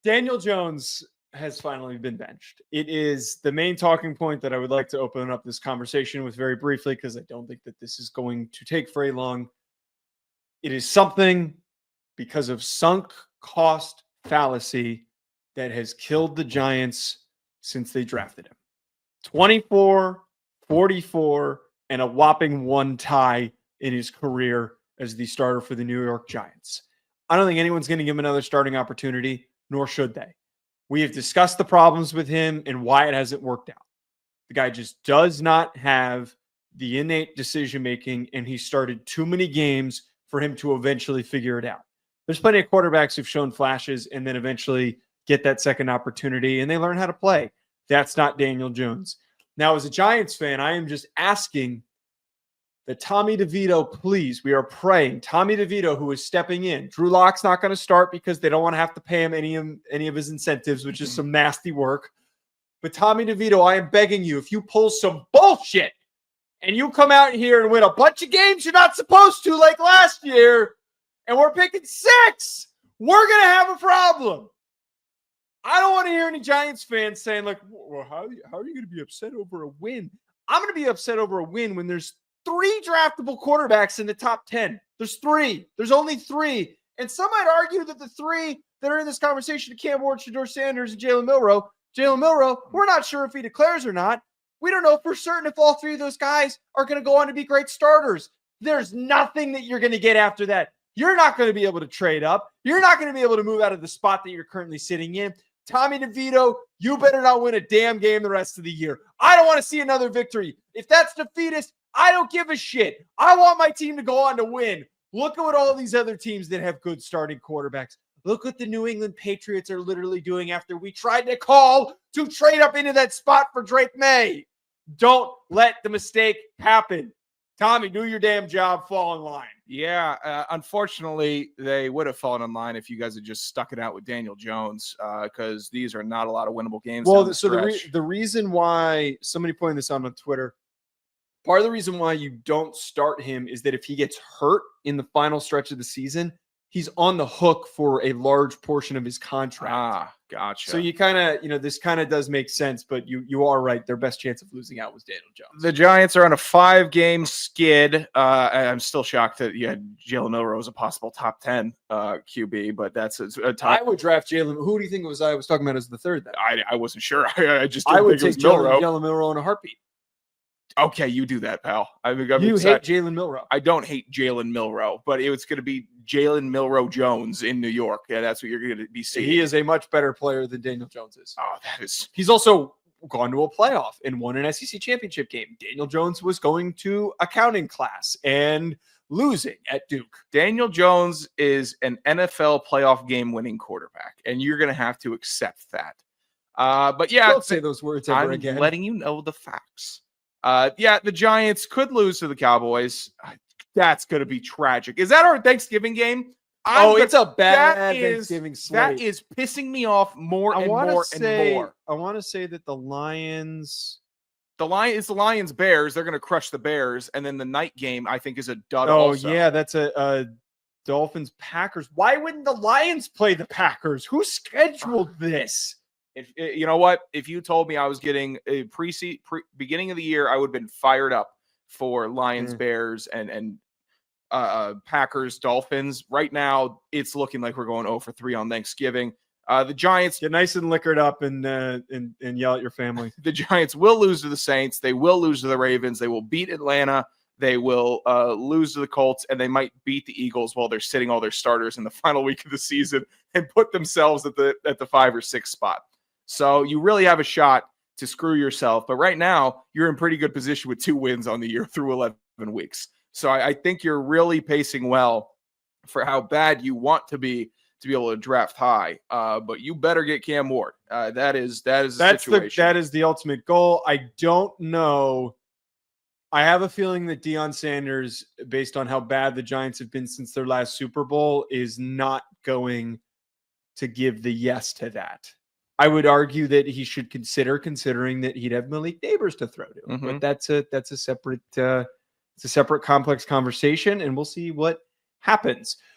Daniel Jones has finally been benched. It is the main talking point that I would like to open up this conversation with very briefly, because I don't think that this is going to take very long. It is something because of sunk cost fallacy that has killed the Giants since they drafted him. 24, 44, and a whopping 1 tie in his career as the starter for the New York Giants. I don't think anyone's going to give him another starting opportunity, nor should they. We have discussed the problems with him and why it hasn't worked out. The guy just does not have the innate decision-making, and he started too many games for him to eventually figure it out. There's plenty of quarterbacks who've shown flashes and then eventually get that second opportunity, and they learn how to play. That's not Daniel Jones. Now, as a Giants fan, I am just asking that Tommy DeVito, please, we are praying. Tommy DeVito, who is stepping in. Drew Lock's not going to start because they don't want to have to pay him any of his incentives, which is some nasty work. But Tommy DeVito, I am begging you, if you pull some bullshit and you come out here and win a bunch of games you're not supposed to, like last year, and we're picking 6, we're going to have a problem. I don't want to hear any Giants fans saying, like, well, how are you going to be upset over a win? I'm going to be upset over a win when there's 3 draftable quarterbacks in the top 10. There's 3. There's only 3. And some might argue that the 3 that are in this conversation, Cam Ward, Shedeur Sanders, and Jalen Milroe, we're not sure if he declares or not. We don't know for certain if all 3 of those guys are going to go on to be great starters. There's nothing that you're going to get after that. You're not going to be able to trade up. You're not going to be able to move out of the spot that you're currently sitting in. Tommy DeVito, you better not win a damn game the rest of the year. I don't want to see another victory. If that's defeatist, I don't give a shit. I want my team to go on to win. Look at what all these other teams that have good starting quarterbacks. Look what the New England Patriots are literally doing after we tried to call to trade up into that spot for Drake May. Don't let the mistake happen. Tommy, do your damn job, fall in line. Yeah, unfortunately, they would have fallen in line if you guys had just stuck it out with Daniel Jones, because these are not a lot of winnable games. Well, so the reason why, somebody pointed this out on Twitter, part of the reason why you don't start him is that if he gets hurt in the final stretch of the season, he's on the hook for a large portion of his contract. Ah, gotcha. So you kind of, this kind of does make sense, but you are right. Their best chance of losing out was Daniel Jones. The Giants are on a 5-game skid. I'm still shocked that you had Jalen Milroe as a possible top 10 QB, but that's a top. I would draft Jalen. Who do you think it was I was talking about as the third then? I wasn't sure. I just I would think take it was Jalen Milroe in a heartbeat. Okay, you do that, pal. You hate Jalen Milroe. I don't hate Jalen Milroe, but it's going to be Jalen Milroe Jones in New York. Yeah, that's what you're going to be seeing. He is a much better player than Daniel Jones is. Oh, that is. He's also gone to a playoff and won an SEC championship game. Daniel Jones was going to accounting class and losing at Duke. Daniel Jones is an NFL playoff game winning quarterback, and you're going to have to accept that. But yeah, don't say those words ever again. I'm letting you know the facts. The Giants could lose to the Cowboys. That's going to be tragic. Is that our Thanksgiving game? It's a bad Thanksgiving slate. That is pissing me off more and more. I want to say that the Lions... It's the Lions-Bears. They're going to crush the Bears. And then the night game, I think, is a dud also. Yeah, that's a Dolphins-Packers. Why wouldn't the Lions play the Packers? Who scheduled this? You know what? If you told me I was getting a beginning of the year, I would have been fired up for Lions, Bears, and Packers, Dolphins. Right now, it's looking like we're going 0-for-3 on Thanksgiving. The Giants get nice and liquored up and yell at your family. The Giants will lose to the Saints. They will lose to the Ravens. They will beat Atlanta. They will lose to the Colts, and they might beat the Eagles while they're sitting all their starters in the final week of the season and put themselves at the 5 or 6 spot. So you really have a shot to screw yourself. But right now, you're in pretty good position with 2 wins on the year through 11 weeks. So I think you're really pacing well for how bad you want to be able to draft high. But you better get Cam Ward. That is the situation. That is the ultimate goal. I don't know. I have a feeling that Deion Sanders, based on how bad the Giants have been since their last Super Bowl, is not going to give the yes to that. I would argue that he should considering that he'd have Malik Neighbors to throw to. Mm-hmm. But that's a separate complex conversation, and we'll see what happens.